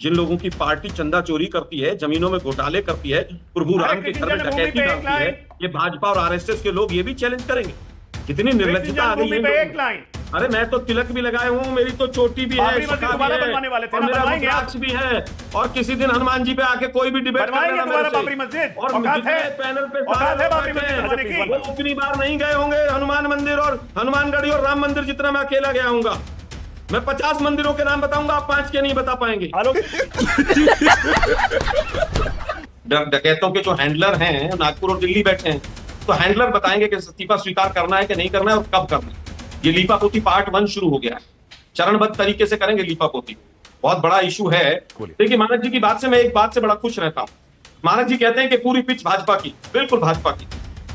जिन लोगों की पार्टी चंदा चोरी करती है, जमीनों में घोटाले करती है, प्रभु राम के घर में डकैती करती है, ये भाजपा और आरएसएस के लोग ये भी चैलेंज करेंगे। कितनी निर्लज्जता आ गई है। अरे मैं तो तिलक भी लगाए हूँ, मेरी तो चोटी भी है, और मेरा रुद्राक्ष भी है, और किसी दिन हनुमान जी पे आके कोई भी डिबेट करना और पैनल पे वो उतनी बार नहीं गए होंगे हनुमान मंदिर और हनुमानगढ़ी और राम मंदिर जितना मैं अकेला गया हूँगा। मैं 50 मंदिरों के नाम बताऊंगा, आप 5 के नहीं बता पाएंगे। डकैतों के जो हैंडलर हैं नागपुर और दिल्ली बैठे हैं, तो हैंडलर बताएंगे कि इस्तीफा स्वीकार करना है कि नहीं करना है और कब करना है। ये लीपापोती पार्ट 1 शुरू हो गया है, चरणबद्ध तरीके से करेंगे लीपापोती। बहुत बड़ा इशू है। देखिए मानक जी की बात से मैं एक बात से बड़ा खुश रहता हूँ। मानक जी कहते हैं कि पूरी पिच भाजपा की, बिल्कुल भाजपा की।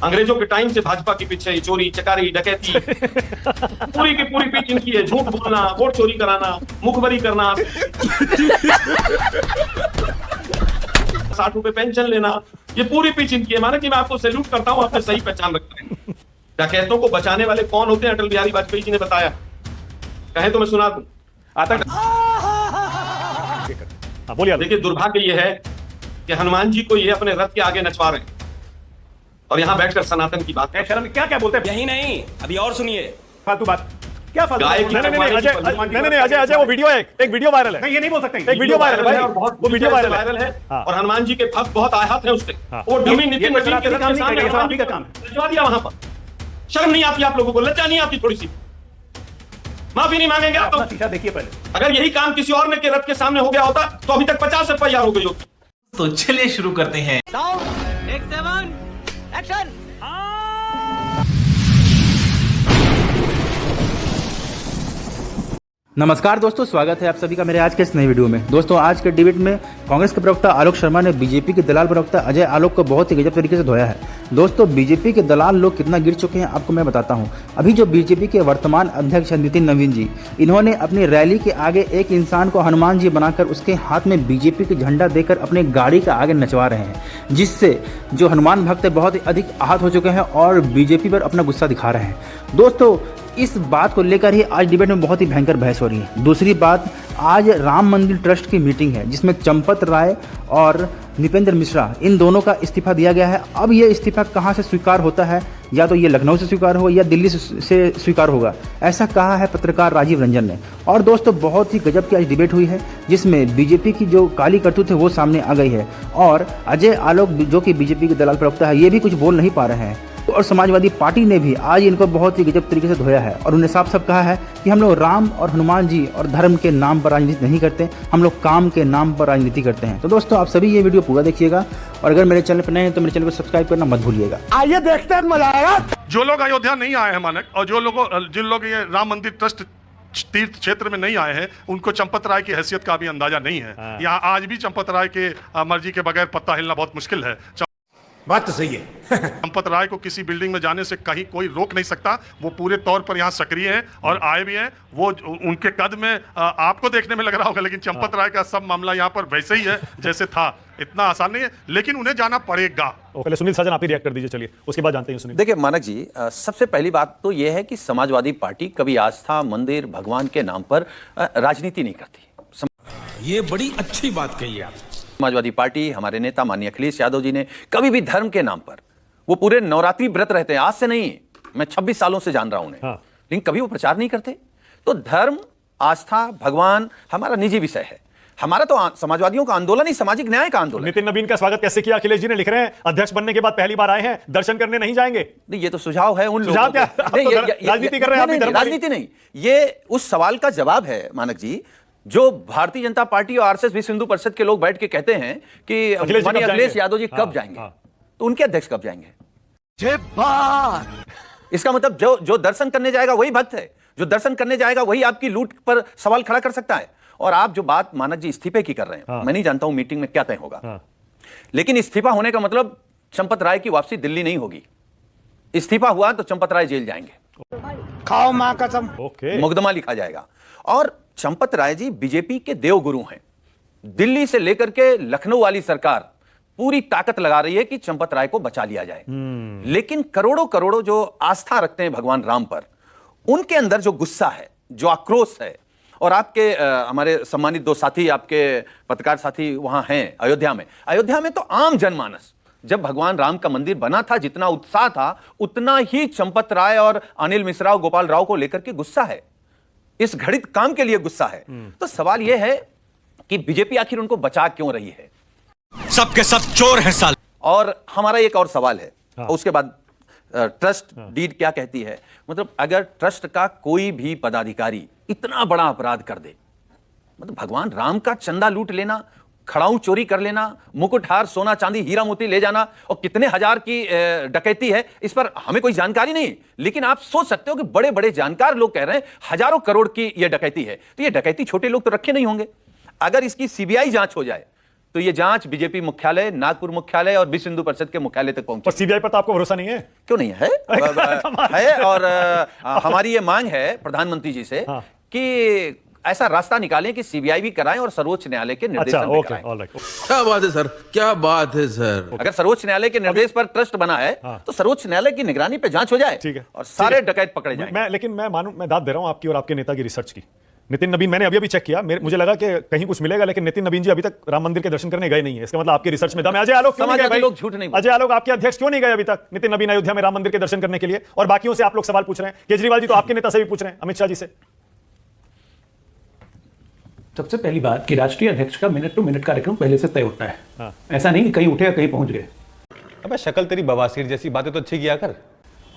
अंग्रेजों के टाइम से भाजपा की पिच है, चोरी चकारी डकैती पूरी की पूरी पिच इनकी है। झूठ बोलना, वोट चोरी कराना, मुखबरी करना, 60 रुपए पेंशन लेना, ये पूरी पिच इनकी है। माना कि मैं आपको सैल्यूट करता हूं, आपने सही पहचान रखा है। डकैतों को बचाने वाले कौन होते हैं, अटल बिहारी वाजपेयी जी ने बताया। कहे तो मैं सुना दूं। बोलिए। देखिए दुर्भाग्य ये है कि हनुमान जी को ये अपने रथ के आगे नचवा रहे हैं और यहाँ बैठकर सनातन की बात। शर्म क्या क्या बोलते हैं? यही नहीं, अभी और सुनिए फालतू बात। क्या फालतू? नहीं अजय वो वीडियो है, एक वीडियो वायरल है। नहीं ये नहीं बोल सकते। एक वीडियो वायरल है, वो वीडियो वायरल है और हनुमान जी के भक्त बहुत आहत है उससे। वो डमी नितिन नवीन के रथ के सामने हनुमान जी का काम नचवा दिया वहां पर। शर्म नहीं आती आप लोगों को? लज्जा नहीं आती थोड़ी सी? माफी नहीं मांगेंगे आप तो? शीशा देखिए पहले। अगर यही काम किसी और ने के रथ के सामने हो गया होता तो अभी तक 50 FIR हो गई होती। तो चलिए शुरू करते हैं। एक्शन। नमस्कार दोस्तों, स्वागत है आप सभी का मेरे आज के इस नए वीडियो में। दोस्तों आज के डिबेट में कांग्रेस के प्रवक्ता आलोक शर्मा ने बीजेपी के दलाल प्रवक्ता अजय आलोक को बहुत ही गजब तरीके से धोया है। दोस्तों बीजेपी के दलाल लोग कितना गिर चुके हैं आपको मैं बताता हूं। अभी जो बीजेपी के वर्तमान अध्यक्ष नितिन नवीन जी, इन्होंने अपनी रैली के आगे एक इंसान को हनुमान जी बनाकर उसके हाथ में बीजेपी का झंडा देकर अपने गाड़ी का आगे नचवा रहे हैं, जिससे जो हनुमान भक्त बहुत ही अधिक आहत हो चुके हैं और बीजेपी पर अपना गुस्सा दिखा रहे हैं। दोस्तों इस बात को लेकर ही आज डिबेट में बहुत ही भयंकर बहस हो रही है। दूसरी बात, आज राम मंदिर ट्रस्ट की मीटिंग है जिसमें चंपत राय और निपेंद्र मिश्रा इन दोनों का इस्तीफा दिया गया है। अब ये इस्तीफा कहाँ से स्वीकार होता है, या तो ये लखनऊ से स्वीकार हो या दिल्ली से स्वीकार होगा, ऐसा कहा है पत्रकार राजीव रंजन ने। और दोस्तों बहुत ही गजब की आज डिबेट हुई है जिसमें बीजेपी की जो काली करतूत है वो सामने आ गई है और अजय आलोक जो कि बीजेपी के दलाल प्रवक्ता है ये भी कुछ बोल नहीं पा रहे हैं। और समाजवादी पार्टी ने भी आज इनको बहुत ही गजब तरीके से धोया है और उन्हें साफ साफ कहा है कि हम लोग राम और हनुमान जी और धर्म के नाम पर राजनीति नहीं करते, हम लोग काम के नाम पर राजनीति करते हैं। तो दोस्तों आप सभी ये वीडियो पूरा देखिएगा और अगर मेरे चैनल पर नए हैं तो मेरे चैनल को सब्सक्राइब करना मत भूलिएगा। आइए देखते हैं, मजा आएगा। जो लोग अयोध्या नहीं आए हैं मानक, और जिन लोग ये राम मंदिर ट्रस्ट तीर्थ क्षेत्र में नहीं आए हैं, उनको चंपत राय की हैसियत का भी अंदाजा नहीं है। यहाँ आज भी चंपत राय के मर्जी के बगैर पत्ता हिलना बहुत मुश्किल है। बात तो सही है। चंपत राय को किसी बिल्डिंग में जाने से कहीं कोई रोक नहीं सकता। वो पूरे तौर पर यहाँ सक्रिय हैं और आए भी हैं। वो उनके कद में आपको देखने में लग रहा होगा, लेकिन चंपत राय का सब मामला यहाँ पर वैसे ही है जैसे था। इतना आसान नहीं है, लेकिन उन्हें जाना पड़ेगा। पहले सुनील सजन आप ही रिएक्ट कर दीजिए, चलिए उसके बाद जानते हैं सुनील। देखिए मानक जी, सबसे पहली बात तो यह है कि समाजवादी पार्टी कभी आस्था, मंदिर, भगवान के नाम पर राजनीति नहीं करती। ये बड़ी अच्छी बात कही आप। समाजवादी पार्टी, हमारे नेता माननीय अखिलेश यादव जी ने कभी भी धर्म के नाम पर, वो पूरे नवरात्रि व्रत रहते हैं, आज से नहीं, मैं 26 सालों से जान रहा हूं उन्हें, लेकिन कभी वो प्रचार नहीं करते। तो धर्म, आस्था, भगवान हमारा निजी विषय है। हमारा तो समाजवादियों का आंदोलन ही सामाजिक न्याय का आंदोलन। नितिन नवीन का स्वागत कैसे किया अखिलेश जी ने? लिख रहे हैं अध्यक्ष बनने के बाद पहली बार आए हैं, दर्शन करने नहीं जाएंगे। नहीं, ये तो सुझाव है उन लोगों का। राजनीति कर रहे हैं? राजनीति नहीं, ये उस सवाल का जवाब है मानक जी, जो भारतीय जनता पार्टी और आरएसएस विश्व हिंदू परिषद के लोग बैठ के कहते हैं कि अखिलेश यादव जी कब जाएंगे, तो उनके अध्यक्ष कब जाएंगे? इसका मतलब जो दर्शन करने जाएगा वही भक्त है, जो दर्शन करने जाएगा वही आपकी लूट पर सवाल खड़ा कर सकता है। और आप जो बात मानक जी इस्तीफे की कर रहे हैं, मैं नहीं जानता हूं मीटिंग में क्या तय होगा, लेकिन इस्तीफा होने का मतलब चंपत राय की वापसी दिल्ली नहीं होगी। इस्तीफा हुआ तो चंपत राय जेल जाएंगे, खाओ मां कसम, मुकदमा लिखा जाएगा। और चंपत राय जी बीजेपी के देवगुरु हैं। दिल्ली से लेकर के लखनऊ वाली सरकार पूरी ताकत लगा रही है कि चंपत राय को बचा लिया जाए, लेकिन करोड़ों करोड़ों जो आस्था रखते हैं भगवान राम पर, उनके अंदर जो गुस्सा है, जो आक्रोश है और आपके हमारे सम्मानित दो साथी, आपके पत्रकार साथी वहां हैं अयोध्या में। अयोध्या में तो आम जनमानस, जब भगवान राम का मंदिर बना था, जितना उत्साह था उतना ही चंपत राय और अनिल मिश्रा और गोपाल राव को लेकर के गुस्सा है, इस घड़ित काम के लिए गुस्सा है। तो सवाल यह है कि बीजेपी आखिर उनको बचा क्यों रही है? सबके सब चोर हैं साल। और हमारा एक और सवाल है, उसके बाद ट्रस्ट डीड क्या कहती है। मतलब अगर ट्रस्ट का कोई भी पदाधिकारी इतना बड़ा अपराध कर दे, मतलब भगवान राम का चंदा लूट लेना, खड़ाऊ चोरी कर लेना, मुकुट हार सोना चांदी हीरा मोती ले जाना, और कितने हजार की डकैती है इस पर हमें कोई जानकारी नहीं, लेकिन आप सोच सकते हो कि बड़े बड़े जानकार लोग कह रहे हैं हजारों करोड़ की यह डकैती है। तो यह डकैती छोटे लोग तो रखे नहीं होंगे। अगर इसकी सीबीआई जांच हो जाए तो यह जांच बीजेपी मुख्यालय, नागपुर मुख्यालय और विश्व हिंदू परिषद के मुख्यालय तक पहुंचे। सीबीआई पर तो आपको भरोसा नहीं है? क्यों नहीं है? है और हमारी ये मांग है प्रधानमंत्री जी से कि ऐसा रास्ता निकालें कि सीबीआई भी कराएं और सर्वोच्च न्यायालय के निर्देश पर कराएं। क्या बात है सर, क्या बात है सर। अगर सर्वोच्च न्यायालय के निर्देश पर ट्रस्ट बना है तो सर्वोच्च न्यायालय की निगरानी पे जांच हो जाए, ठीक है, और सारे डकैत पकड़े जाएं। लेकिन मैं दाद दे रहा हूं आपकी और आपके नेता की रिसर्च की। नितिन नवीन, मैंने अभी चेक किया, मुझे लगा कि कहीं कुछ मिलेगा, लेकिन नितिन नवीन जी अभी तक राम मंदिर के दर्शन करने गए नहीं है। इसका मतलब आपकी रिसर्च में दम है। अजय आलोक क्यों नहीं गए भाई? लोग झूठ नहीं बोलते। अजय आलोक आपके अध्यक्ष क्यों नहीं गए अभी तक नितिन नवीन अयोध्या में राम मंदिर के दर्शन करने के लिए? और बाकियों से आप लोग सवाल पूछ रहे हैं, केजरीवाल जी तो आपके नेता से भी पूछ रहे हैं, अमित शाह जी से। सबसे पहली बात कि राष्ट्रीय अध्यक्ष का मिनट टू मिनट कार्यक्रम पहले से तय होता है। ऐसा नहीं कि कहीं उठे या कहीं पहुंच गए। अबे शक्ल तेरी बवासीर जैसी, बातें तो अच्छी किया कर।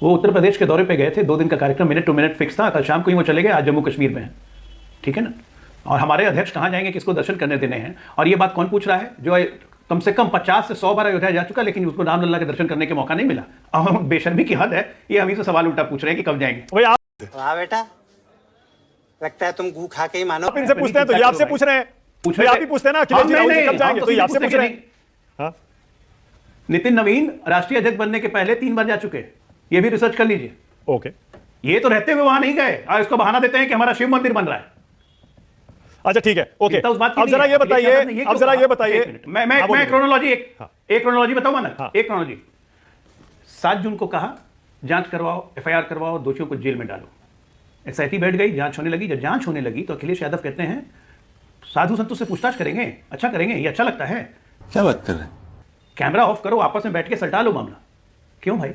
वो उत्तर प्रदेश के दौरे पे गए थे, 2 दिन का कार्यक्रम मिनट टू मिनट फिक्स था। कल शाम को ही वो चले गए, आज जम्मू कश्मीर में है, ठीक है ना। और हमारे अध्यक्ष कहाँ जाएंगे, किसको दर्शन करने देने हैं? और ये बात कौन पूछ रहा है जो कम से कम 50 से 100 बार अयोध्या जा चुका, लेकिन उसको रामलला के दर्शन करने के मौका नहीं मिला। और बेशर्मी की हद है, ये हम ही से सवाल उल्टा पूछ रहे हैं कि कब जाएंगे। वाह बेटा, लगता है तुम गू खा के ही मानो। आप इनसे पूछते हैं तो ये आपसे पूछ रहे हैं, आप ही पूछते हैं ना अखिलेश जी राहुल जी कब जाएंगे, तो ये आपसे पूछ रहे हैं। नितिन नवीन राष्ट्रीय अध्यक्ष बनने के पहले 3 बार जा चुके हैं, ये भी रिसर्च कर लीजिए। ओके, ये तो रहते हुए वहां नहीं गए और इसको बहाना देते हैं कि हमारा शिव मंदिर बन रहा है। अच्छा ठीक है, ओके। अब जरा ये बताइए, मैं क्रोनोलॉजी एक क्रोनोलॉजी बताऊंगा ना। एक क्रोनोलॉजी 7 जून को कहा जांच करवाओ, एफआईआर करवाओ, दोषियों को जेल में डालो। एसआईटी बैठ गई, जांच होने लगी। जब जांच होने लगी तो अखिलेश यादव कहते हैं साधु संतों से पूछताछ करेंगे, अच्छा करेंगे, ये अच्छा लगता है। क्या बात कर रहे हैं? कैमरा ऑफ करो, आपस में बैठ के सलटा लो मामला। क्यों भाई?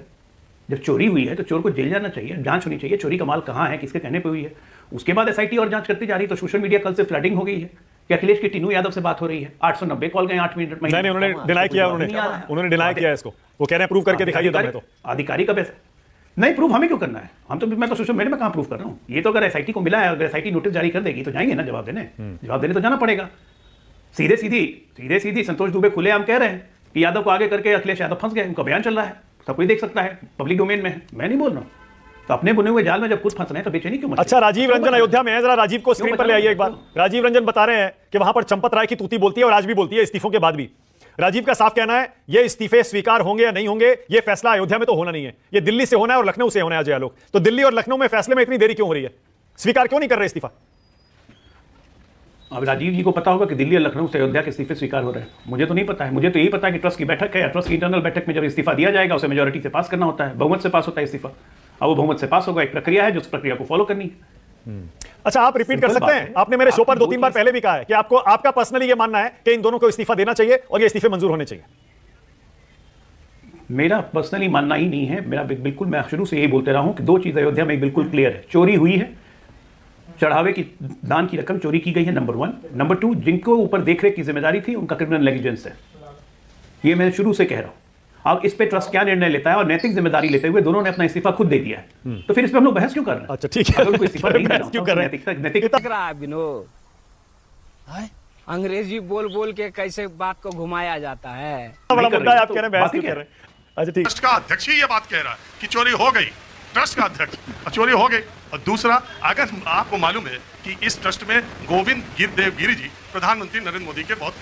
जब चोरी हुई है तो चोर को जेल जाना चाहिए, जांच होनी चाहिए, चोरी का माल कहाँ है, किसके कहने पे हुई है। उसके बाद एसआईटी और जांच करती जा रही। तो सोशल मीडिया कल से फ्लडिंग हो गई है कि अखिलेश की टीनू यादव से बात हो रही है। 890 कॉल गए 8 मिनट में। उन्होंने डिनाई किया, उन्होंने डिनाई किया इसको। वो कह रहे हैं प्रूव करके दिखाइए। तो अधिकारी का पैसा नहीं, प्रूफ हमें क्यों करना है? मैं तो सोशल मीडिया में कहाँ प्रूफ कर रहा हूँ। ये तो अगर एसआईटी को मिला है, अगर एसआईटी नोटिस जारी कर देगी तो जाएंगे ना जवाब देने। जवाब देने तो जाना पड़ेगा। सीधे सीधी संतोष दुबे खुलेआम कह रहे हैं कि यादव को आगे करके अखिलेश यादव फंस गए। उनका बयान चल रहा है, सब कोई देख सकता है, पब्लिक डोमेन में है। मैं नहीं बोल रहा हूँ। तो अपने बुने हुए जाल में जब खुद फंस रहे हैं तो बेचैनी क्यों? अच्छा, राजीव रंजन अयोध्या में है, जरा राजीव को स्क्रीन पर ले आइए एक बार। राजीव रंजन बता रहे हैं कि वहां पर चंपत राय की तूती बोलती है और आज भी बोलती है, इस्तीफों के बाद भी। राजीव का साफ कहना है ये इस्तीफे स्वीकार होंगे या नहीं होंगे, ये फैसला अयोध्या में तो होना नहीं है, ये दिल्ली से होना है और लखनऊ से होना है। अजय आलोक, तो दिल्ली और लखनऊ में फैसले में इतनी देरी क्यों हो रही है? स्वीकार क्यों नहीं कर रहे इस्तीफा? अब राजीव जी को पता होगा कि दिल्ली और लखनऊ से अयोध्या के इस्तीफे स्वीकार हो रहे हैं। मुझे तो नहीं पता है। मुझे तो यही पता है कि ट्रस्ट की बैठक है, ट्रस्ट की इंटरनल बैठक में जब इस्तीफा दिया जाएगा उसे मेजोरिटी से पास करना होता है, बहुमत से पास होता है इस्तीफा। अब वो बहुमत से पास होगा, एक प्रक्रिया है जो उस प्रक्रिया को फॉलो करनी है। अच्छा, आप रिपीट कर सकते हैं? आपने मेरे शो पर 2-3 बार पहले भी कहा है कि आपको, आपका पर्सनली ये मानना है कि इन दोनों को इस्तीफा देना चाहिए और ये इस्तीफे मंजूर होने चाहिए। मेरा पर्सनली मानना ही नहीं है। मेरा बिल्कुल, मैं शुरू से यही बोलते रहा हूं कि 2 चीज अयोध्या में बिल्कुल क्लियर है। चोरी हुई है, चढ़ावे की दान की रकम चोरी की गई है, नंबर 1। नंबर 2, जिनको ऊपर देखरेख की जिम्मेदारी थी उनका क्रिमिनल नेग्लिजेंस है। ये मैं शुरू से कह रहा हूं। अब इस पे ट्रस्ट क्या निर्णय लेता है और नैतिक जिम्मेदारी लेते हुए दोनों ने अपना इस्तीफा खुद दे दिया है। तो फिर इस पे हम लोग बहस क्यों कर रहे हैं? अच्छा ठीक है, अगर इस्तीफा नहीं बहस क्यों कर रहे हैं? अंग्रेजी बोल बोल के कैसे बात को घुमाया जाता है। बड़ा मुद्दा है, आप कह रहे हैं बहस क्यों कर रहे हैं? अच्छा ठीक। ट्रस्ट का अध्यक्ष ही ये बात कह रहा है कि चोरी हो गई, ट्रस्ट का अध्यक्ष चोरी हो गई। और दूसरा, अगर आपको मालूम है कि इस ट्रस्ट में गोविंद देवगिरी जी प्रधानमंत्री नरेंद्र मोदी के बहुत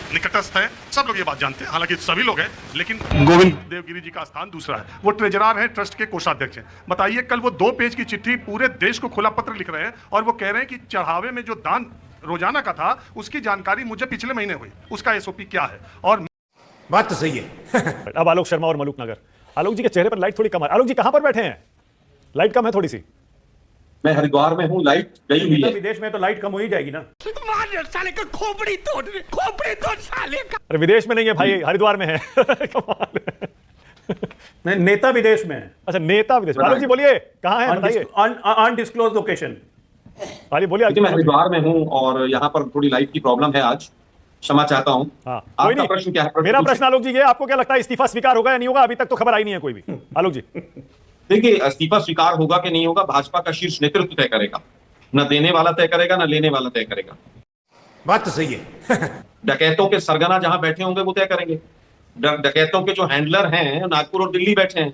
निकटस्थ हैं, सब लोग ये बात जानते हैं, हालांकि सभी लोग हैं, लेकिन गोविंद देवगिरी जी का स्थान दूसरा है। वो ट्रेजरर हैं, ट्रस्ट के कोषाध्यक्ष हैं। बताइए, कल वो 2 पेज की चिट्ठी पूरे देश को खुला पत्र लिख रहे हैं और वो कह रहे हैं कि चढ़ावे में जो दान रोजाना का था उसकी जानकारी मुझे पिछले महीने हुई, उसका एसओपी क्या है। और बात तो सही है। अब आलोक शर्मा और मलूक नगर। आलोक जी के चेहरे पर लाइट थोड़ी कम है। आलोक जी कहां पर बैठे हैं? लाइट कम है थोड़ी सी। मैं हरिद्वार में हूँ, लाइट गई हुई है। विदेश में तो लाइट कम हो ही जाएगी ना। साले का खोपड़ी तोड़ साले का। अरे विदेश में नहीं है भाई, हरिद्वार में है। कमाल है। नहीं, नेता विदेश में है। अच्छा, नेता विदेश में। आलोक जी बोलिए, कहाँ है बताइए। Undisclosed location. आलिए बोलिए। मैं हरिद्वार में हूँ और यहाँ पर थोड़ी लाइट की प्रॉब्लम है आज, क्षमा चाहता हूँ। आपका प्रश्न क्या है? मेरा प्रश्न आलोक जी ये, आपको क्या लगता है इस्तीफा स्वीकार होगा या नहीं होगा? अभी तक तो खबर आई नहीं है कोई भी। आलोक जी देखिए, इस्तीफा स्वीकार होगा कि नहीं होगा, भाजपा का शीर्ष नेतृत्व तय करेगा। न देने वाला तय करेगा, न लेने वाला तय करेगा। बात तो सही है। डकैतों के सरगना जहां बैठे होंगे वो तय करेंगे। डकैतों के जो हैंडलर हैं नागपुर और दिल्ली बैठे हैं,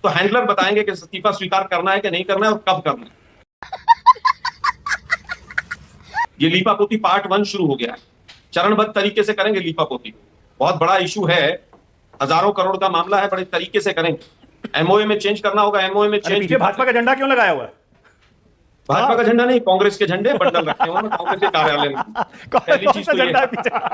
तो हैंडलर बताएंगे कि इस्तीफा स्वीकार करना है कि नहीं करना है और कब करना है। ये लीपापोती पार्ट 1 शुरू हो गया है, चरणबद्ध तरीके से करेंगे लीपापोती। बहुत बड़ा इशू है, हजारों करोड़ का मामला है, बड़े तरीके से करेंगे। एमओए में चेंज करना होगा, एमओए में चेंज। पीछे भाजपा का झंडा क्यों लगाया हुआ है? भाजपा का झंडा नहीं, कांग्रेस के झंडे बंडल रखे हुए हैं कांग्रेस के कार्यालय में। पहली चीज तो ये है,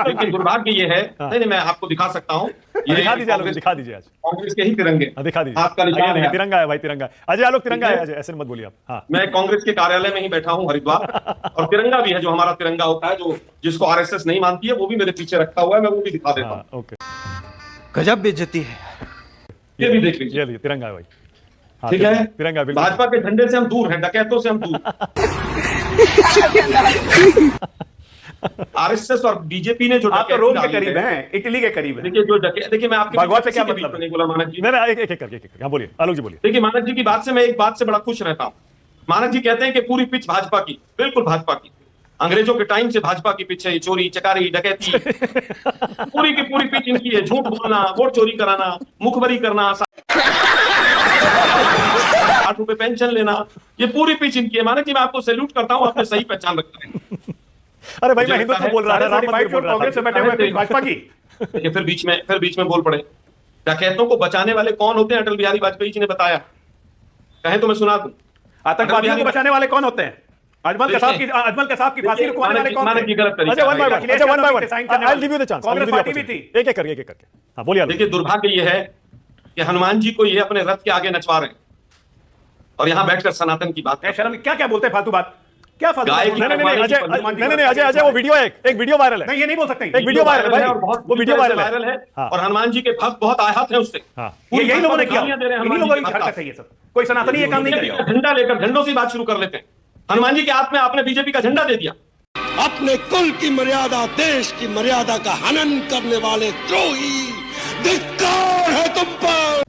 लेकिन दुर्भाग्य ये है, नहीं मैं आपको दिखा सकता हूँ, ये दिखा दीजिए आलोक, दिखा दीजिए आज कांग्रेस के ही तिरंगे। दिखा दीजिए, हाथ का निशान है, तिरंगा है भाई, तिरंगा है। अजय आलोक तिरंगा है, अजय ऐसे मत बोलिए आप। हाँ, मैं कांग्रेस के कार्यालय में ही बैठा हूँ हरिद्वार, और तिरंगा भी है जो हमारा तिरंगा होता है, जो जिसको आरएसएस नहीं मानती है, वो भी मेरे पीछे रखा हुआ है, मैं वो भी दिखा देता हूँ। ओके, गजब बेइज्जती है। ये भी देख लीजिए, ये तिरंगा है भाई। ठीक है, तिरंगा। भाजपा के झंडे से हम दूर हैं, डकैतों से हम दूर। आरएसएस और बीजेपी ने जो आप तो रोम के करीब हैं, इटली के करीब हैं। देखिए जो देखिए मैं आपके भगवत से क्या मतलब नहीं बोला मानक जी। नहीं एक एक करके हाँ बोलिए आलोक जी बोलिए। देखिए मानक जी की बात से मैं एक बात से बड़ा खुश रहता हूँ। मानक जी कहते हैं कि पूरी पिच भाजपा की, बिल्कुल भाजपा की। अंग्रेजों के टाइम से भाजपा की पिच है, चोरी चकारी डकैती पूरी की पूरी पिच इनकी है। झूठ बोलना, वोट चोरी कराना, मुखबरी करना, 8 रुपए पेंशन लेना, ये पूरी पिच इनकी है। मानक जी मैं आपको सैल्यूट करता हूँ, आपने सही पहचान रखा है। अरे भाई मैं हिंदुत्व बोल रहा था, राम मंदिर बोल रहा था। कांग्रेस से बैठे हुए भाजपा की। फिर बीच में बोल पड़े। डकैतों को बचाने वाले कौन होते हैं? अटल बिहारी वाजपेयी जी ने बताया, कहें तो मैं सुना दूं। आतंकवादियों को बचाने वाले कौन होते हैं? अजमल कसाब की फांसी रुकवाने वाले कौन थे? अच्छा one by one, I will give you the chance. Congress party भी थी। एक एक करके हाँ बोलिए। देखिए दुर्भाग्य ये है कि हनुमान जी को ये अपने रथ के आगे नचवा रहे हैं और यहाँ बैठकर सनातन की बात। शर्म, क्या बोलते हैं फालतू बात? क्या फालतू? नहीं अजय वो वीडियो है, एक वीडियो वायरल है। नहीं ये नहीं बोल सकते। एक वीडियो वायरल है, वो वीडियो वायरल है और हनुमान जी के भक्त बहुत आहत हैं उससे। यही लोगों ने किया, इन्हीं लोगों की हरकत है ये सब। कोई सनातनी ये काम नहीं करेगा। झंडा लेकर झंडों से बात शुरू कर लेते हैं। हनुमान जी के हाथ में आपने बीजेपी का झंडा दे दिया। अपने कुल की मर्यादा, देश की मर्यादा का हनन करने वाले द्रोही, धिक्कार है तुम पर।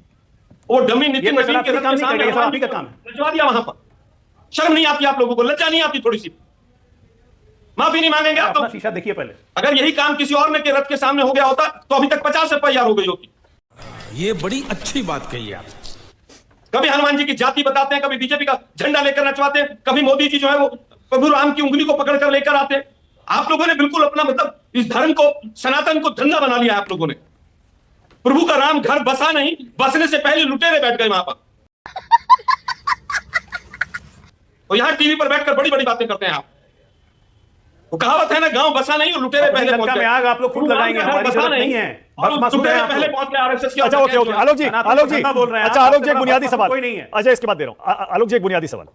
वो डमी नितिन नवीन के काम नहीं करेगा, ये सब आप ही का काम है। नचवा दिया वहां पर। शर्म नहीं आती आप लोगों को? लज्जा नहीं आती? थोड़ी सी माफी नहीं मांगेंगे आप? तो शीशा देखिए पहले। अगर यही काम किसी और ने के रथ के सामने हो गया होता तो अभी तक 50 एफआईआर हो गई होती। ये बड़ी अच्छी बात कही आप। कभी हनुमान जी की जाति बताते हैं, कभी बीजेपी का झंडा लेकर नचवाते हैं, कभी मोदी जी जो है वो प्रभु राम की उंगली को पकड़कर लेकर आते हैं। आप लोगों ने बिल्कुल अपना मतलब इस धर्म को, सनातन को धंधा बना लिया आप लोगों ने। प्रभु का राम घर बसा नहीं, बसने से पहले लुटेरे बैठ गए वहां पर। और यहां टीवी पर बैठकर बड़ी बड़ी बातें करते हैं आप। वो कहावत है ना, गांव बसा नहीं और लुटेरे पहले पहुंच गए। आग आप लोग खुद लगाएंगे, हमारी जरूरत नहीं है। लुटेरे पहले पहुंच गए आरएसएस की। अच्छा ओके आलोक जी बोल रहे हैं। अच्छा आलोक जी एक बुनियादी सवाल, कोई नहीं है। अच्छा इसके बाद दे रहा हूं आलोक जी एक बुनियादी सवाल।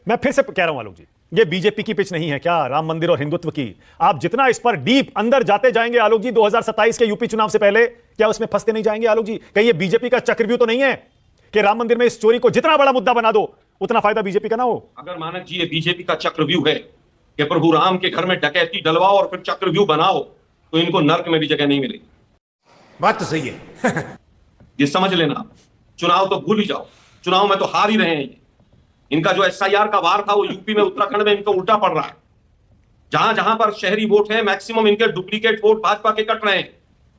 मैं फिर से कह रहा हूं आलोक जी, ये बीजेपी की पिच नहीं है क्या राम मंदिर और हिंदुत्व की? आप जितना इस पर डीप अंदर जाते जाएंगे आलोक जी, 2027 के यूपी चुनाव से पहले क्या उसमें फंसते नहीं जाएंगे आलोक जी? कहीं ये बीजेपी का चक्रव्यूह तो नहीं है कि राम मंदिर में इस चोरी को जितना बड़ा मुद्दा बना दो उतना फायदा बीजेपी का ना हो? अगर मानक जी ये बीजेपी का चक्रव्यूह है कि प्रभु राम के घर में डकैती डलवाओ और फिर चक्रव्यूह बनाओ, तो इनको नर्क में भी जगह नहीं मिलेगी। बात तो सही है। ये समझ लेना। चुनाव तो भूल ही जाओ, चुनाव में तो हार ही रहे हैं। इनका जो एसआईआर का वार था वो यूपी में, उत्तराखंड में इनको उल्टा पड़ रहा है। जहां जहां पर शहरी वोट है, मैक्सिमम इनके डुप्लीकेट वोट भाजपा के कट रहे हैं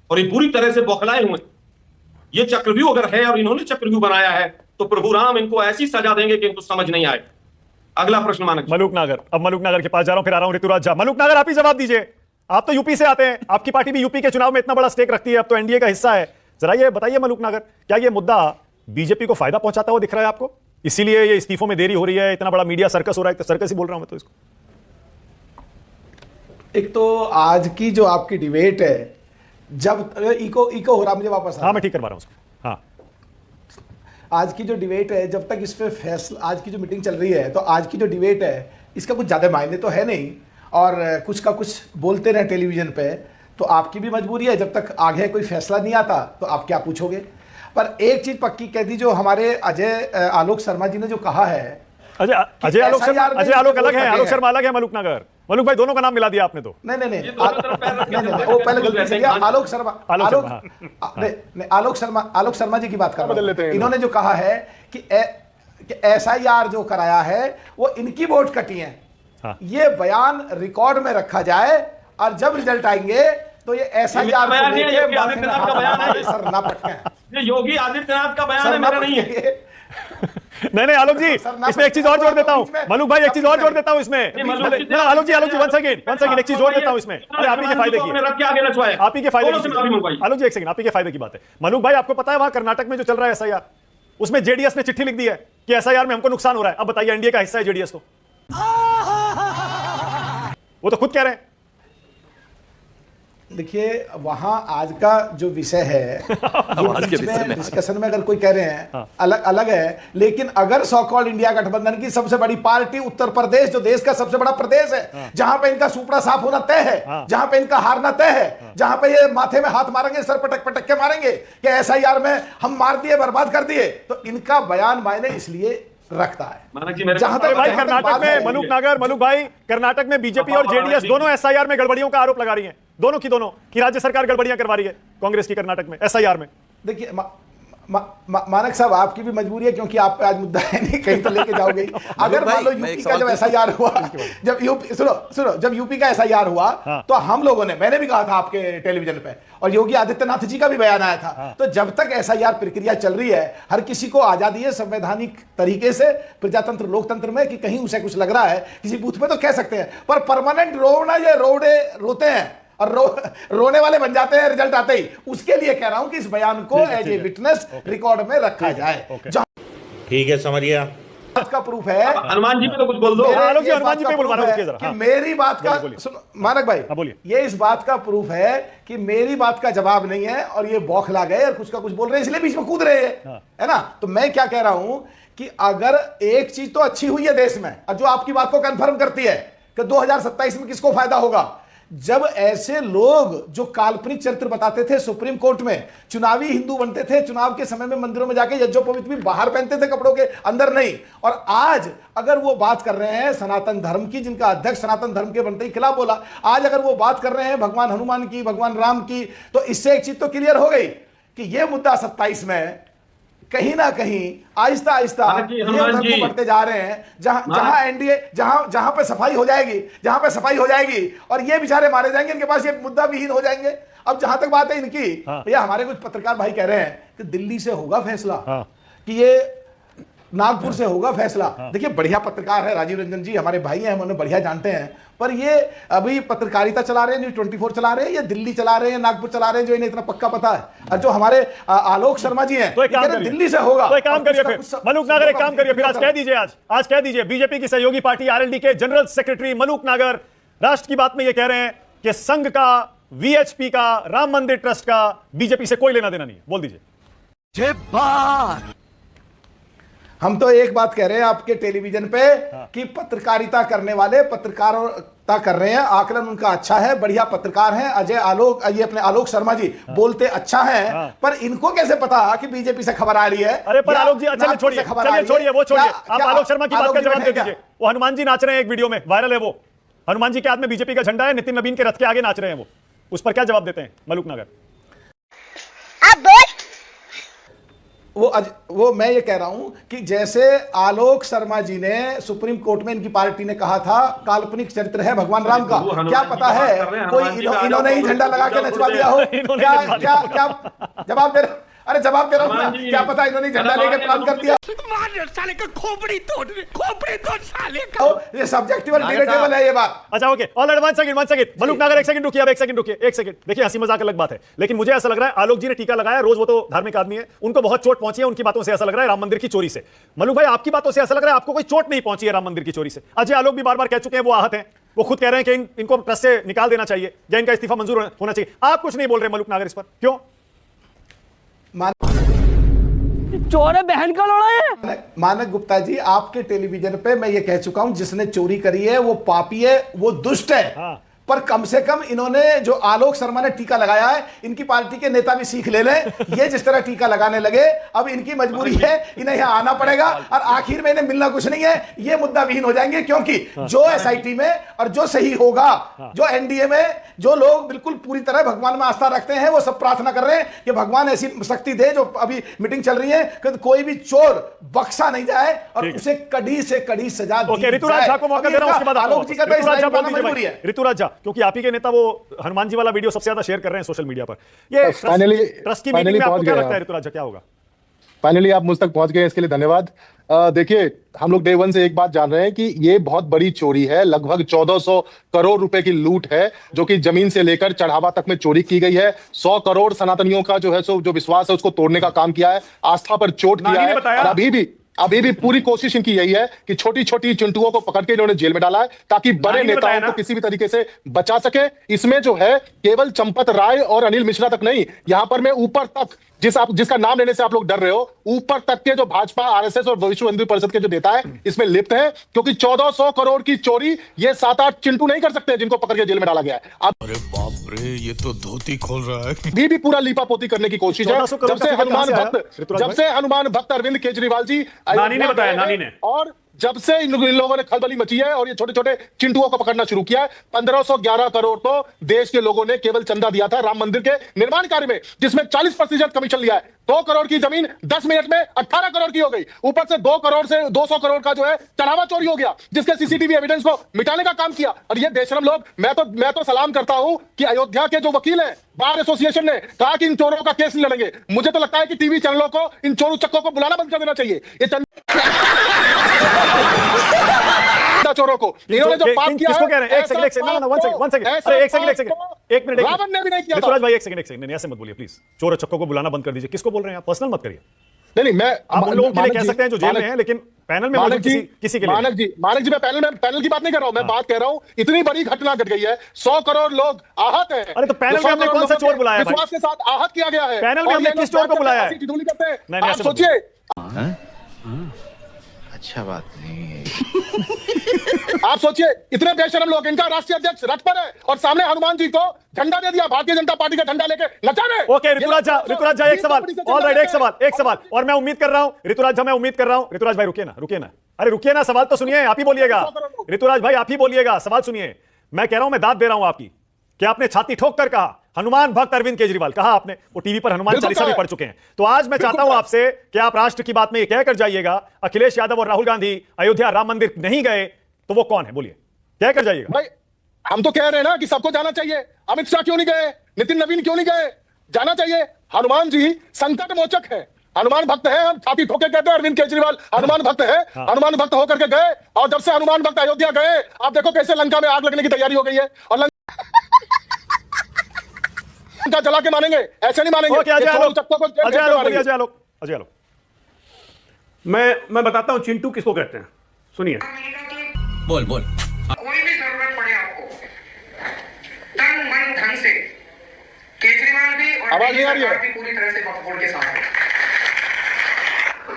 और ये पूरी तरह से बौखलाए हुए। ये चक्रव्यूह अगर है और इन्होंने चक्रव्यूह बनाया है तो प्रभु राम इनको ऐसी सजा देंगे कि इनको समझ नहीं आए। अगला प्रश्न मानक मलूक नागर। अब मलूक नागर के पास जा रहा हूं, फिर आ रहा हूं ऋतुराज झा। मलूक नागर आप ही जवाब दीजिए, आप तो यूपी से आते हैं, आपकी पार्टी भी यूपी के चुनाव में इतना बड़ा स्टेक रखती है, अब तो एनडीए का हिस्सा है। जरा ये बताइए मलूक नागर, क्या ये मुद्दा बीजेपी को फायदा पहुंचाता हुआ दिख रहा है आपको? इसीलिए ये इस्तीफों में देरी हो रही है, इतना बड़ा मीडिया सर्कस हो रहा है? तो सर्कस ही बोल रहा हूं मैं तो इसको। एक तो आज की जो आपकी डिबेट है, जब इको हो रहा, मुझे वापस हाँ मैं ठीक करवा रहा हूं उसको। हाँ आज की जो डिबेट है, जब तक इस पे फैसला, आज की जो मीटिंग चल रही है, तो आज की जो डिबेट है इसका कुछ ज़्यादा मायने तो है नहीं, और कुछ का कुछ बोलते रहे टेलीविज़न पे, तो आपकी भी मजबूरी है, जब तक आगे कोई फैसला नहीं आता तो आप क्या पूछोगे। पर एक चीज़ पक्की कह दी, जो हमारे अजय आलोक शर्मा जी ने जो कहा है, अजय आलोक शर्मा, अजय आलोक अलग है, आलोक शर्मा अलग है, मलूक नगर, मलूक भाई दोनों का नाम मिला दिया आपने तो। नहीं, वो पहले गलती से किया। आलोक शर्मा, आलोक शर्मा जी की बात कर रहा हूं। इन्होंने जो कहा है कि SIR जो कराया है वो इनकी वोट कटी है, ये बयान रिकॉर्ड में रखा जाए, और जब रिजल्ट आएंगे तो ये SIR को लेके सर ना पटके। ये योगी आदित्यनाथ का बयान है, मेरा नहीं है। नहीं आलोक जी, इसमें एक चीज और जोड़ देता हूं, मलूक भाई एक चीज और जोड़ देता हूं इसमें। आलोक जी वन सेकंड एक चीज जोड़ देता हूं इसमें, आप ही के फायदे की, आप ही के फायदे की। आलोक जी एक सेकंड, आप ही के फायदे की बात है। मलूक भाई आपको पता है वहां कर्नाटक में जो चल रहा है SIR, उसमें JDS ने चिट्ठी लिख दी है कि SIR में हमको नुकसान हो रहा है। अब बताइए, एनडीए का हिस्सा है JDS, तो वो तो खुद कह रहे हैं। देखिए वहां आज का जो विषय है डिस्कशन में अगर कोई कह रहे हैं अलग अलग है, लेकिन अगर सो कॉल्ड इंडिया गठबंधन की सबसे बड़ी पार्टी उत्तर प्रदेश, जो देश का सबसे बड़ा प्रदेश है, जहां पे इनका सुपड़ा साफ होना तय है, जहां पे इनका हारना तय है, जहां पे ये माथे में हाथ मारेंगे, सर पटक पटक के मारेंगे कि SIR में हम मार दिए, बर्बाद कर दिए, तो इनका बयान मायने इसलिए रखता है। जहां तक भाई कर्नाटक में मलूक भाई कर्नाटक में बीजेपी और JDS दोनों SIR में गड़बड़ियों का आरोप लगा रही हैं, दोनों की राज्य सरकार गड़बड़ियां करवा रही है कांग्रेस की कर्नाटक में SIR में। देखिए मानक साहब, आपकी भी मजबूरी है, क्योंकि आप पे आज मुद्दा है नहीं, कहीं तो लेके जाओगे। अगर मान लो यूपी का जब SIR हुआ, जब यूपी का SIR हुआ, तो हम लोगों ने, मैंने भी कहा था आपके टेलीविजन पे, और योगी आदित्यनाथ जी का भी बयान आया था, तो जब तक SIR प्रक्रिया चल रही है, हर किसी को आजादी है संवैधानिक तरीके से प्रजातंत्र लोकतंत्र में कि कहीं उसे कुछ लग रहा है किसी बूथ पे तो कह सकते हैं, पर परमानेंट रोना, ये रोते हैं और रोने वाले बन जाते हैं रिजल्ट आते ही। उसके लिए कह रहा हूं कि इस बयान को एज ए विटनेस रिकॉर्ड में रखा जाए। ठीक है, समझ गया। बात का प्रूफ है, हनुमान जी पे तो कुछ बोल दो। हनुमान जी पे बोलवा रहा हूं कि मेरी बात का, मानक भाई ये इस बात का प्रूफ है कि मेरी बात का जवाब नहीं है, और ये बौखला गए और कुछ का कुछ बोल रहे हैं, इसलिए बीच में कूद रहे हैं, है ना। तो मैं क्या कह रहा हूं कि अगर एक चीज तो अच्छी हुई है देश में, और जो आपकी बात को कंफर्म करती है कि 2027 में किसको फायदा होगा, जब ऐसे लोग जो काल्पनिक चरित्र बताते थे सुप्रीम कोर्ट में, चुनावी हिंदू बनते थे, चुनाव के समय में मंदिरों में जाके यज्ञोपवीत भी बाहर पहनते थे, कपड़ों के अंदर नहीं, और आज अगर वो बात कर रहे हैं सनातन धर्म की, जिनका अध्यक्ष सनातन धर्म के बनते ही खिलाफ बोला, आज अगर वो बात कर रहे हैं भगवान हनुमान की, भगवान राम की, तो इससे एक चीज तो क्लियर हो गई कि ये मुद्दा 27 में कहीं ना कहीं आहिस्ता आहिस्ता बढ़ते जा रहे हैं, जहां एनडीए, जहां पे सफाई हो जाएगी, और ये बेचारे मारे जाएंगे, इनके पास ये मुद्दा विहीन हो जाएंगे। अब जहां तक बात है इनकी, भैया हमारे कुछ पत्रकार भाई कह रहे हैं कि दिल्ली से होगा फैसला, कि ये नागपुर से होगा फैसला। देखिए बढ़िया पत्रकार है राजीव रंजन जी, हमारे भाई हैं, हम उन्हें बढ़िया जानते हैं, पर ये अभी पत्रकारिता चला रहे हैं, न्यूज़ 24 चला रहे हैं, या दिल्ली चला रहे हैं, नागपुर चला रहे हैं, जो इन्हें इतना पक्का पता है। और जो हमारे आलोक शर्मा जी हैं, तो दिल्ली से होगा, तो एक काम करिए फिर मलूक नागर, एक काम करिए फिर, आज कह दीजिए बीजेपी की सहयोगी पार्टी RLD के जनरल सेक्रेटरी मलूक नागर राष्ट्र की बात में ये कह रहे हैं कि संघ का, VHP का, राम मंदिर ट्रस्ट का बीजेपी से कोई लेना देना नहीं है, बोल दीजिए। हम तो एक बात कह रहे हैं आपके टेलीविजन पे कि पत्रकारिता करने वाले पत्रकारिता कर रहे हैं, आकलन उनका अच्छा है, बढ़िया पत्रकार हैं, ये अपने आलोक शर्मा जी बोलते अच्छा हैं, पर इनको कैसे पता कि बीजेपी से खबर आ रही है? अरे पर आलोक जी, अच्छा छोड़िए, आप आलोक शर्मा की बात का जवाब दे दीजिए। वो हनुमान जी नाच रहे हैं एक वीडियो में, वायरल है वो, हनुमान जी के हाथ में बीजेपी का झंडा है, नितिन नवीन के रथ के आगे नाच रहे हैं वो, उस पर क्या जवाब देते हैं मलूक नागर? वो मैं ये कह रहा हूं कि जैसे आलोक शर्मा जी ने सुप्रीम कोर्ट में, इनकी पार्टी ने कहा था काल्पनिक चरित्र है भगवान राम का, क्या पता है कोई इन्होंने ही झंडा लगा के नचवा दिया हो? क्या जवाब दे रहे? अरे जवाब दे रहा हूं, क्या पता इन्होंने झंडा लेके प्लान कर दिया। साले का खोपड़ी तोड़ साले का। ये सब्जेक्टिव और डिबेटेबल है ये बात। अच्छा okay, alright, one second Maluk Nagar, एक सेकंड रुकिए, अब एक सेकंड। देखिए हंसी मजाक अलग बात है, लेकिन मुझे ऐसा लग रहा है आलोक जी ने टीका लगाया, रोज वो तो धार्मिक आदमी है, उनको बहुत चोट पहुंची है उनकी बातों से, ऐसा लग रहा है राम मंदिर की चोरी से। मलूक भाई आपकी बातों से ऐसा लग रहा है आपको कोई चोट नहीं पहुंची है राम मंदिर की चोरी से। अजय आलोक भी बार बार कह चुके हैं वो आहत हैं, वो खुद कह रहे हैं कि इनको ट्रस्ट से निकाल देना चाहिए या इनका इस्तीफा मंजूर होना चाहिए। आप कुछ नहीं बोल रहे मलूक नागर इस पर, क्यों? चोर है, बहन का लोड़ा है। मानक गुप्ता जी, आपके टेलीविजन पे मैं ये कह चुका हूं, जिसने चोरी करी है वो पापी है, वो दुष्ट है। पर कम से कम इन्होंने जो आलोक शर्मा ने टीका लगाया है, इनकी पार्टी के नेता भी सीख ले लें। ये जिस तरह टीका लगाने लगे, अब इनकी मजबूरी है, इन्हें यहां आना पड़ेगा और आखिर में इन्हें मिलना कुछ नहीं है, ये मुद्दा विहीन हो जाएंगे। क्योंकि जो एसआईटी में और जो सही होगा, जो एनडीए में जो लोग बिल्कुल पूरी तरह भगवान में आस्था रखते हैं, वो सब प्रार्थना कर रहे हैं कि भगवान ऐसी शक्ति दे। जो अभी मीटिंग चल रही है कि कोई भी चोर बख्शा नहीं जाए और उसे कड़ी से कड़ी सजा दी जाए। ऋतुराज झा को मौका दे रहा हूं, उसके बाद आलोक जी का मजबूरी है। ऋतुराज झा, क्योंकि आप ही के नेता वो हनुमान जी वाला वीडियो सबसे ज्यादा शेयर कर रहे हैं सोशल मीडिया पर। ये ट्रस्ट की मीटिंग में आपको क्या लगता है ऋतुराज झा, क्या होगा? फाइनली आप मुझ तक पहुंच गए, इसके लिए धन्यवाद। देखिए, हम लोग डे वन से एक बात जान रहे हैं कि ये बहुत बड़ी चोरी है। लगभग 1400 करोड़ रुपए की लूट है, जो कि जमीन से लेकर चढ़ावा तक में चोरी की गई है। 100 करोड़ सनातनियों का जो है सो जो विश्वास है उसको तोड़ने का काम किया है, आस्था पर चोट किया है। और अभी भी पूरी कोशिश इनकी यही है कि छोटी छोटी चिंटुओं को पकड़ के इन्होंने जेल में डाला है, ताकि बड़े नेताओं को किसी भी तरीके से बचा सके। इसमें जो है केवल चंपत राय और अनिल मिश्रा तक नहीं, यहां पर मैं ऊपर तक जिसका नाम लेने से आप लोग डर रहे हो, ऊपर तक के जो भाजपा, आरएसएस और विश्व हिंदू परिषद के जो नेता है इसमें लिप्त है। क्योंकि 1400 करोड़ की चोरी ये 7-8 चिंटू नहीं कर सकते जिनको पकड़ के जेल में डाला गया है। अब अरे बाप रे, ये तो धोती खोल रहा है। भी पूरा लीपापोती करने की कोशिश है। जब से हनुमान भक्त अरविंद केजरीवाल जी नानी ने बताया, नानी ने, और जब से इन लोगों ने खलबली मची है और ये छोटे छोटे चिंटुओं को पकड़ना शुरू किया है। 1511 करोड़ तो देश के लोगों ने केवल चंदा दिया था राम मंदिर के निर्माण कार्य में, जिसमें 40% कमीशन लिया है। 2 करोड़ की जमीन 10 मिनट में 18 करोड़ की हो गई। ऊपर से 2 करोड़ से 200 करोड़ का जो है चढ़ावा चोरी हो गया, जिसके सीसीटीवी एविडेंस को मिटाने का काम किया। और ये बेशरम लोग, मैं तो सलाम करता हूं कि अयोध्या के जो वकील हैं, बार एसोसिएशन ने कहा कि इन चोरों का केस नहीं लड़ेंगे। मुझे तो लगता है कि टीवी चैनलों को इन चोरों चक्कों को बुलाना बंद कर देना चाहिए। ये चोरों को इन्होंने जो पाप किया किसको कह रहे हैं? एक सेकंड, एक मिनट, रावण ने भी नहीं किया था। ऋतुराज भाई एक सेकंड, नहीं ऐसे मत बोलिए प्लीज। चोर चक्कों को बुलाना बंद कर दीजिए। किसको बोल रहे हैं आप? पर्सनल मत करिए। नहीं, मैं आप उन लोगों के लिए कह सकते हैं जो जेल में हैं, लेकिन पैनल में किसी के लिए मानक जी, मैं पैनल की बात नहीं कर रहा हूं। मैं बात कह रहा हूं, इतनी बड़ी घटना घट गई है, 100 करोड़ लोग आहत हैं। अरे तो पैनल में हमने कौन सा चोर बुलाया? विश्वास के साथ आहत किया गया है। पैनल में हमने किस चोर को बुलाया है? आप सोचिए, अच्छा बात नहीं है। आप सोचिए, इतने बेशरम लोग, इनका राष्ट्रीय अध्यक्ष रथ पर है और सामने हनुमान जी को झंडा दे दिया, भारतीय जनता पार्टी का झंडा लेके नचा रहे। ओके ऋतुराज झा, एक सवाल, ऑलराइट, एक सवाल और मैं उम्मीद कर रहा हूं ऋतुराज झा, ऋतुराज भाई रुकिए ना, अरे रुकिए ना, सवाल तो सुनिए, आप ही बोलिएगा। ऋतुराज भाई आप ही बोलिएगा, सवाल सुनिए। मैं कह रहा हूं, मैं दाद दे रहा हूं आपकी कि आपने छाती ठोक कर कहा हनुमान भक्त अरविंद केजरीवाल, कहा आपने, वो टीवी पर हनुमान चालीसा भी पढ़ चुके हैं। तो आज मैं चाहता हूं आपसे कि आप राष्ट्र की बात में ये कहकर जाइएगा, अखिलेश यादव और राहुल गांधी अयोध्या राम मंदिर नहीं गए तो वो कौन है? बोलिए, कहकर जाइएगा। भाई हम तो कह रहे हैं ना कि सबको जाना चाहिए। अमित शाह क्यों नहीं गए? नितिन नवीन क्यों नहीं गए? जाना चाहिए। हनुमान जी संकट मोचक है, हनुमान भक्त है। हम छाती ठोके कहते हैं अरविंद केजरीवाल हनुमान भक्त है। हनुमान भक्त होकर के गए, और जब से हनुमान भक्त अयोध्या गए, आप देखो कैसे लंका में आग लगने की तैयारी हो गई है। और जला के मानेंगे, ऐसे नहीं मानेंगे। अजय मैं बताता हूं चिंटू किसको कहते हैं, सुनिए। बोल कोई भी जरूरत पड़े आपको, तन मन धन से केजरीवाल भी और आवाज नहीं आ रही है, पूरी तरह से वक्फ के साथ है।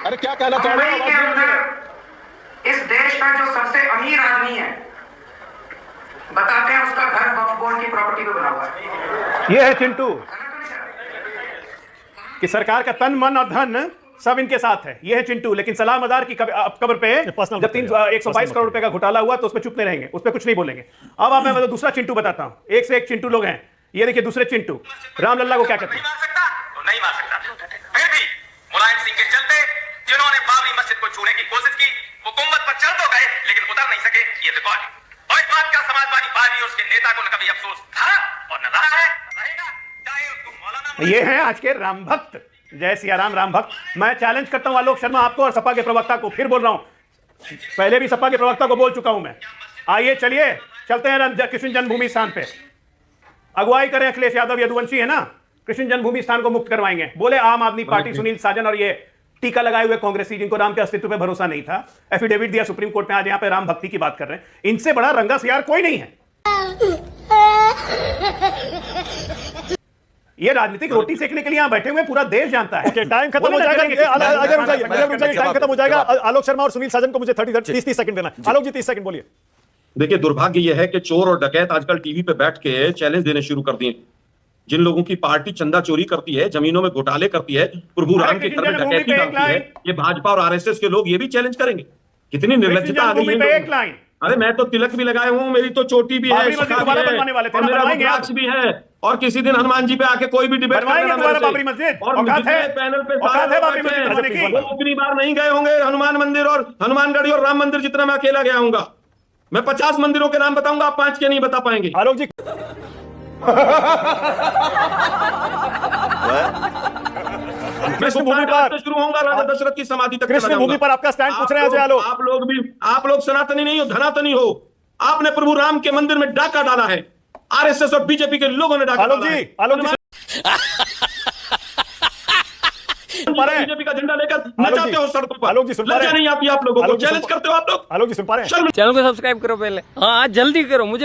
अरे क्या कहना चाह रहे हैं? इस देश का जो सबसे अमीर आदमी है, बताते हैं उसका घर वक्फ बोर्ड की प्रॉपर्टी पे बना हुआ है। ये है चिंटू कि सरकार का तन मन और धन सब इनके साथ है। ये है चिंटू। लेकिन सलाह मदार की कब्र पे जब 122 करोड़ रुपए का घोटाला हुआ तो उस पर चुप नहीं रहेंगे, उस पर कुछ नहीं बोलेंगे। अब आप मैं दूसरा चिंटू बताता हूं। एक से एक चिंटू लोग हैं। ये देखिए दूसरे चिंटू, रामलल्ला को क्या कहते हैं? नहीं मार सकता। फिर भी मुलायम सिंह के चलते जिन्होंने बाबरी मस्जिद को छूने की कोशिश की, वो गुम्बद पर चढ़ तो गए लेकिन उतर नहीं सके। ये रिकॉर्ड है, और इस बात का समाजवादी पार्टी और उसके नेता को न कभी अफसोस था और न रहा है, रहेगा, चाहे उसको मौलाना। ये हैं आज के राम भक्त, जय सियाराम राम भक्त। मैं चैलेंज करता हूं आलोक शर्मा आपको और सपा के प्रवक्ता को, फिर बोल रहा हूं, पहले भी सपा के प्रवक्ता को बोल चुका हूं मैं। आइए चलिए चलते हैं कृष्ण जन्मभूमि स्थान पे, अगुवाई करें। अखिलेश यादव यदुवंशी है ना, कृष्ण जन्मभूमि स्थान को मुक्त करवाएंगे। बोले आम आदमी पार्टी, सुनील साजन और ये टीका लगाए हुए कांग्रेसी जिनको राम के अस्तित्व पे भरोसा नहीं था, एफिडेविट दिया सुप्रीम कोर्ट में, आज यहां पे राम भक्ति की बात कर रहे हैं। इनसे बड़ा रंगा सियार कोई नहीं है। ये राजनीतिक रोटी सेकने के लिए यहां बैठे हुए पूरा देश जानता है। ओके, टाइम खत्म हो जाएगा। टाइम खत्म हो जाएगा। आलोक शर्मा और सुनील साजन को मुझे 30 सेकंड देना। आलोक जी 30 सेकंड बोलिए। देखिए, दुर्भाग्य यह है कि चोर और डकैत आजकल टीवी पे बैठ के चैलेंज देने शुरू कर दिए। जिन लोगों की पार्टी चंदा चोरी करती है, जमीनों में घोटाले करती है, प्रभु राम के घर में डकैती करती है, ये भाजपा और आरएसएस के लोग ये भी चैलेंज करेंगे। कितनी निर्लज्जता आ गई है। अरे मैं तो तिलक भी लगाए हुआ हूं, मेरी तो चोटी भी है, और मेरा रुद्राक्ष भी है, और किसी दिन हनुमान जी पे आके कोई भी डिबेट बाबरी मस्जिद और पैनल पे वो उतनी बार नहीं गए होंगे हनुमान मंदिर और हनुमानगढ़ी और राम मंदिर जितना मैं अकेला गया हूंगा। मैं 50 मंदिरों के नाम बताऊंगा, आप 5 के नहीं बता पाएंगे। आलोक जी कृष्ण भूमि पर शुरू होगा, राजा दशरथ की समाधि तक। कृष्ण भूमि पर आपका स्टैंड पूछ रहे हैं अजय आलोक। आप लोग सनातनी नहीं हो, धनातनी हो। आपने प्रभु राम के मंदिर में डाका डाला है, आरएसएस और बीजेपी के लोगों ने डाका डाला है। आलोक जी बीजेपी का झंडा लेकर नचाते हो सड़कों पर। आलोक जी सुन पा रहे हैं? लज्जा नहीं आती आप लोगों को? चैलेंज करते हो आप लोग? आलोक जी सुन पा रहे हैं? चैनल को सब्सक्राइब करो पहले। हाँ जल्दी करो, मुझे